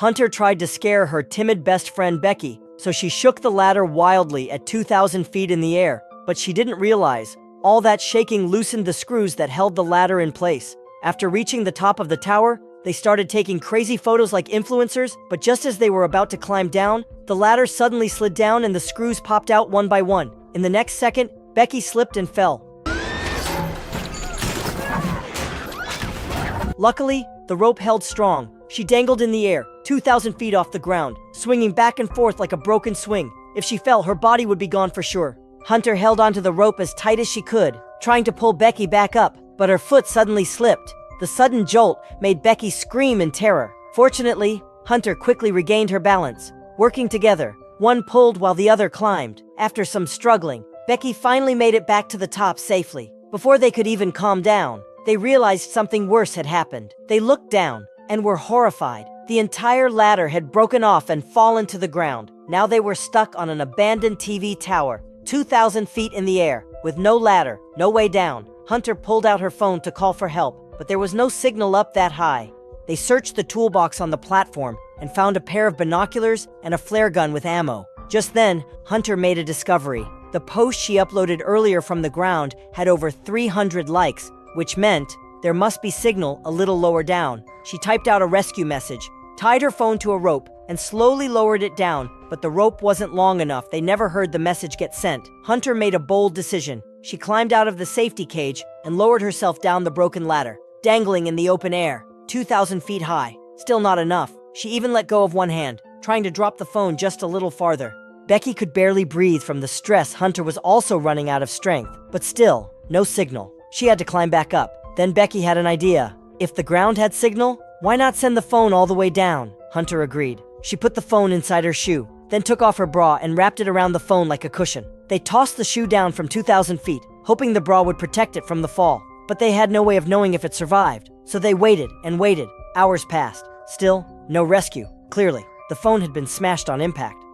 Hunter tried to scare her timid best friend Becky, so she shook the ladder wildly at 2,000 feet in the air, but she didn't realize all that shaking loosened the screws that held the ladder in place. After reaching the top of the tower, they started taking crazy photos like influencers, but just as they were about to climb down, the ladder suddenly slid down and the screws popped out one by one. In the next second, Becky slipped and fell. Luckily, the rope held strong. She dangled in the air, 2,000 feet off the ground, swinging back and forth like a broken swing. If she fell, her body would be gone for sure. Hunter held onto the rope as tight as she could, trying to pull Becky back up, but her foot suddenly slipped. The sudden jolt made Becky scream in terror. Fortunately, Hunter quickly regained her balance. Working together, one pulled while the other climbed. After some struggling, Becky finally made it back to the top safely. Before they could even calm down, they realized something worse had happened. They looked down and were horrified. The entire ladder had broken off and fallen to the ground. Now they were stuck on an abandoned TV tower, 2,000 feet in the air, with no ladder, no way down. Hunter pulled out her phone to call for help, but there was no signal up that high. They searched the toolbox on the platform and found a pair of binoculars and a flare gun with ammo. Just then, Hunter made a discovery. The post she uploaded earlier from the ground had over 300 likes, which meant there must be signal a little lower down. She typed out a rescue message, tied her phone to a rope, and slowly lowered it down, but the rope wasn't long enough. They never heard the message get sent. Hunter made a bold decision. She climbed out of the safety cage and lowered herself down the broken ladder, dangling in the open air, 2,000 feet high. Still not enough. She even let go of one hand, trying to drop the phone just a little farther. Becky could barely breathe from the stress. Hunter was also running out of strength, but still, no signal. She had to climb back up. Then Becky had an idea. If the ground had signal, why not send the phone all the way down? Hunter agreed. She put the phone inside her shoe, then took off her bra and wrapped it around the phone like a cushion. They tossed the shoe down from 2,000 feet, hoping the bra would protect it from the fall. But they had no way of knowing if it survived, so they waited and waited. Hours passed. Still, no rescue. Clearly, the phone had been smashed on impact.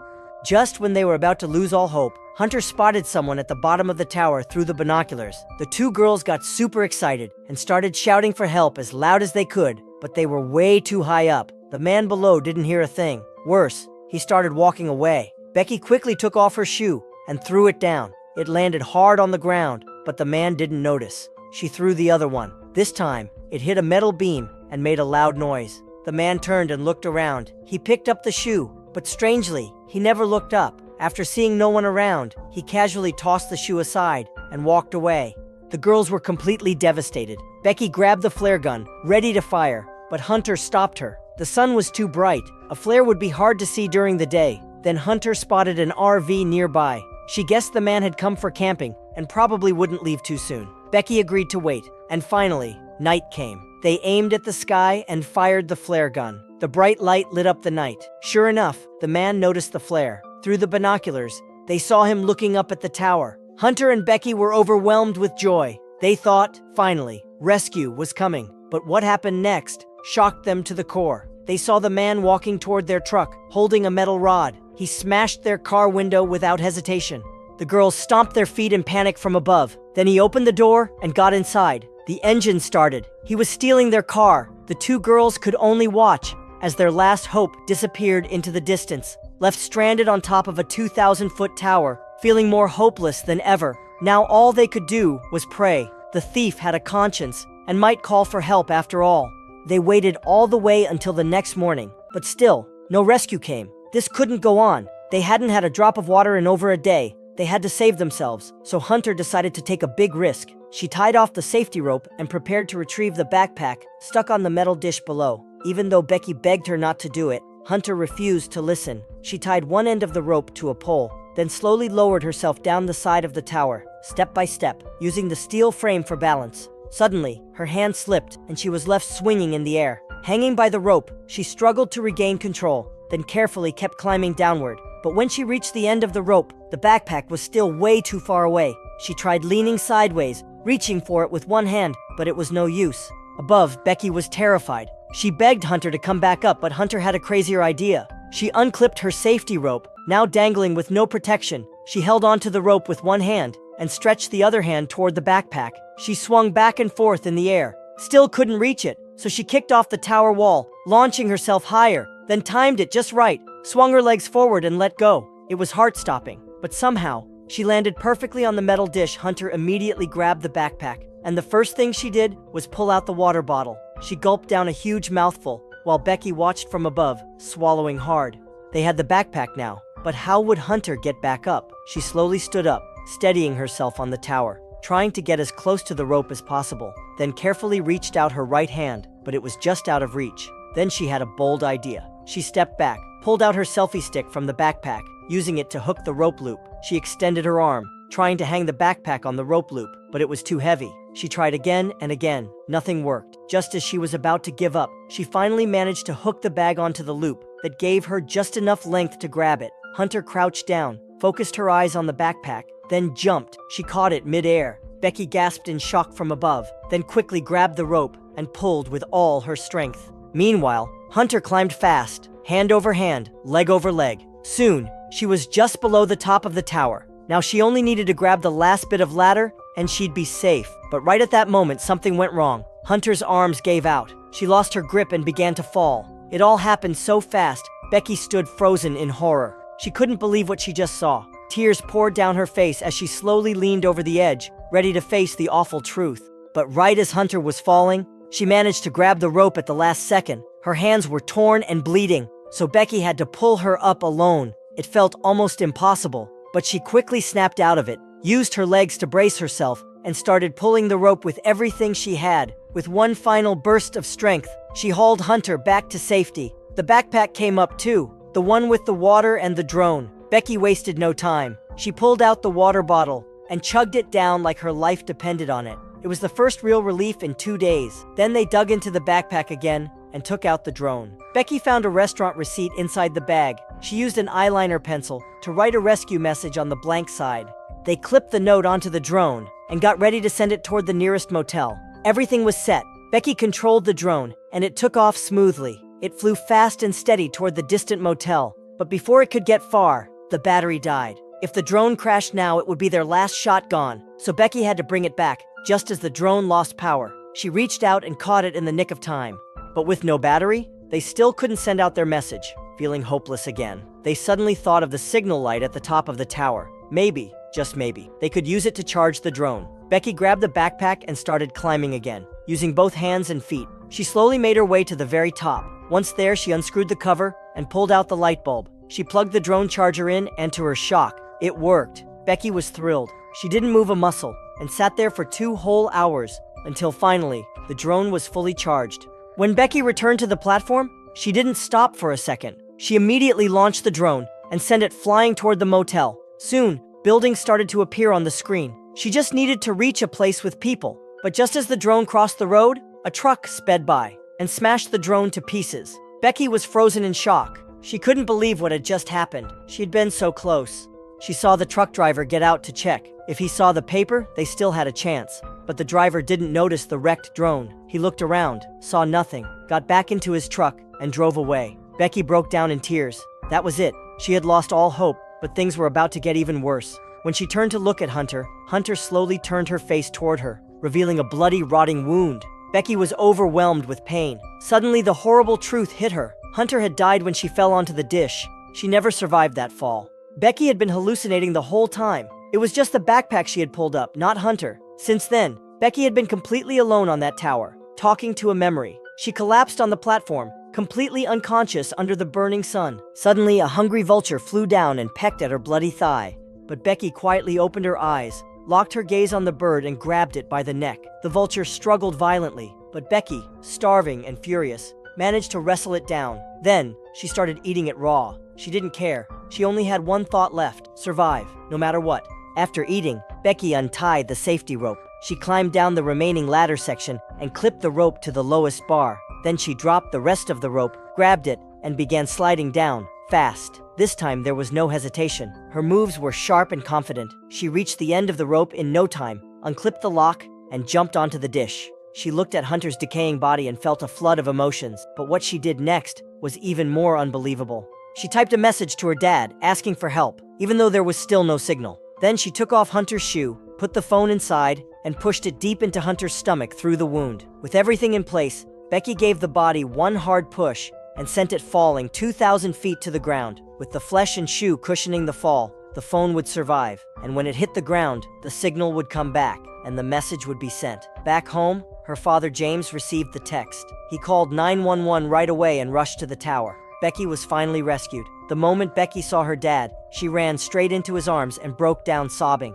Just when they were about to lose all hope, Hunter spotted someone at the bottom of the tower through the binoculars. The two girls got super excited and started shouting for help as loud as they could, but they were way too high up. The man below didn't hear a thing. Worse, he started walking away. Becky quickly took off her shoe and threw it down. It landed hard on the ground, but the man didn't notice. She threw the other one. This time, it hit a metal beam and made a loud noise. The man turned and looked around. He picked up the shoe, but strangely, he never looked up. After seeing no one around, he casually tossed the shoe aside and walked away. The girls were completely devastated. Becky grabbed the flare gun, ready to fire, but Hunter stopped her. The sun was too bright. A flare would be hard to see during the day. Then Hunter spotted an RV nearby. She guessed the man had come for camping and probably wouldn't leave too soon. Becky agreed to wait, and finally, night came. They aimed at the sky and fired the flare gun. The bright light lit up the night. Sure enough, the man noticed the flare. Through the binoculars, they saw him looking up at the tower. Hunter and Becky were overwhelmed with joy. They thought, finally, rescue was coming. But what happened next shocked them to the core. They saw the man walking toward their truck, holding a metal rod. He smashed their car window without hesitation. The girls stomped their feet in panic from above. Then he opened the door and got inside. The engine started. He was stealing their car. The two girls could only watch as their last hope disappeared into the distance, left stranded on top of a 2,000-foot tower, feeling more hopeless than ever. Now all they could do was pray. The thief had a conscience and might call for help after all. They waited all the way until the next morning, but still, no rescue came. This couldn't go on. They hadn't had a drop of water in over a day. They had to save themselves, so Hunter decided to take a big risk. She tied off the safety rope and prepared to retrieve the backpack stuck on the metal dish below. Even though Becky begged her not to do it, Hunter refused to listen. She tied one end of the rope to a pole, then slowly lowered herself down the side of the tower, step by step, using the steel frame for balance. Suddenly, her hand slipped and she was left swinging in the air. Hanging by the rope, she struggled to regain control, then carefully kept climbing downward. But when she reached the end of the rope, the backpack was still way too far away. She tried leaning sideways, reaching for it with one hand, but it was no use. Above, Becky was terrified. She begged Hunter to come back up, but Hunter had a crazier idea. She unclipped her safety rope, now dangling with no protection. She held onto the rope with one hand and stretched the other hand toward the backpack. She swung back and forth in the air, still couldn't reach it, so she kicked off the tower wall, launching herself higher. then timed it just right, swung her legs forward and let go. It was heart-stopping, but somehow, she landed perfectly on the metal dish. Hunter immediately grabbed the backpack, and the first thing she did was pull out the water bottle. She gulped down a huge mouthful, while Becky watched from above, swallowing hard. They had the backpack now, but how would Hunter get back up? She slowly stood up, steadying herself on the tower, trying to get as close to the rope as possible, then carefully reached out her right hand, but it was just out of reach. Then she had a bold idea. She stepped back, pulled out her selfie stick from the backpack, using it to hook the rope loop. She extended her arm, trying to hang the backpack on the rope loop, but it was too heavy. She tried again and again. Nothing worked. Just as she was about to give up, she finally managed to hook the bag onto the loop that gave her just enough length to grab it. Hunter crouched down, focused her eyes on the backpack, then jumped. She caught it mid-air. Becky gasped in shock from above, then quickly grabbed the rope and pulled with all her strength. Meanwhile, Hunter climbed fast, hand over hand, leg over leg. Soon, she was just below the top of the tower. Now she only needed to grab the last bit of ladder, and she'd be safe. But right at that moment, something went wrong. Hunter's arms gave out. She lost her grip and began to fall. It all happened so fast, Becky stood frozen in horror. She couldn't believe what she just saw. Tears poured down her face as she slowly leaned over the edge, ready to face the awful truth. But right as Hunter was falling, she managed to grab the rope at the last second. Her hands were torn and bleeding, so Becky had to pull her up alone. It felt almost impossible, but she quickly snapped out of it, used her legs to brace herself, and started pulling the rope with everything she had. With one final burst of strength, she hauled Hunter back to safety. The backpack came up too, the one with the water and the drone. Becky wasted no time. She pulled out the water bottle and chugged it down like her life depended on it. It was the first real relief in 2 days. Then they dug into the backpack again and took out the drone. Becky found a restaurant receipt inside the bag. She used an eyeliner pencil to write a rescue message on the blank side. They clipped the note onto the drone and got ready to send it toward the nearest motel. Everything was set. Becky controlled the drone, and it took off smoothly. It flew fast and steady toward the distant motel, but before it could get far, the battery died. If the drone crashed now, it would be their last shot gone, so Becky had to bring it back. Just as the drone lost power, she reached out and caught it in the nick of time. But with no battery, they still couldn't send out their message. Feeling hopeless again, they suddenly thought of the signal light at the top of the tower. Maybe, just maybe, they could use it to charge the drone. Becky grabbed the backpack and started climbing again, using both hands and feet. She slowly made her way to the very top. Once there, she unscrewed the cover and pulled out the light bulb. She plugged the drone charger in, and to her shock, it worked. Becky was thrilled. She didn't move a muscle and sat there for 2 whole hours until finally, the drone was fully charged. When Becky returned to the platform, she didn't stop for a second. She immediately launched the drone and sent it flying toward the motel. Soon, buildings started to appear on the screen. She just needed to reach a place with people. But just as the drone crossed the road, a truck sped by and smashed the drone to pieces. Becky was frozen in shock. She couldn't believe what had just happened. She had been so close. She saw the truck driver get out to check. If he saw the paper, they still had a chance. But the driver didn't notice the wrecked drone. He looked around, saw nothing, got back into his truck, and drove away. Becky broke down in tears. That was it. She had lost all hope, but things were about to get even worse. When she turned to look at Hunter, Hunter slowly turned her face toward her, revealing a bloody, rotting wound. Becky was overwhelmed with pain. Suddenly, the horrible truth hit her. Hunter had died when she fell onto the dish. She never survived that fall. Becky had been hallucinating the whole time. It was just the backpack she had pulled up, not Hunter. Since then, Becky had been completely alone on that tower, talking to a memory. She collapsed on the platform, completely unconscious under the burning sun. Suddenly, a hungry vulture flew down and pecked at her bloody thigh. But Becky quietly opened her eyes, locked her gaze on the bird, and grabbed it by the neck. The vulture struggled violently, but Becky, starving and furious, managed to wrestle it down. Then, she started eating it raw. She didn't care. She only had one thought left: survive, no matter what. After eating, Becky untied the safety rope. She climbed down the remaining ladder section and clipped the rope to the lowest bar. Then she dropped the rest of the rope, grabbed it, and began sliding down, fast. This time there was no hesitation. Her moves were sharp and confident. She reached the end of the rope in no time, unclipped the lock, and jumped onto the dish. She looked at Hunter's decaying body and felt a flood of emotions, but what she did next was even more unbelievable. She typed a message to her dad, asking for help, even though there was still no signal. Then she took off Hunter's shoe, put the phone inside, and pushed it deep into Hunter's stomach through the wound. With everything in place, Becky gave the body one hard push and sent it falling 2,000 feet to the ground. With the flesh and shoe cushioning the fall, the phone would survive, and when it hit the ground, the signal would come back, and the message would be sent. Back home, her father James received the text. He called 911 right away and rushed to the tower. Becky was finally rescued. The moment Becky saw her dad, she ran straight into his arms and broke down sobbing.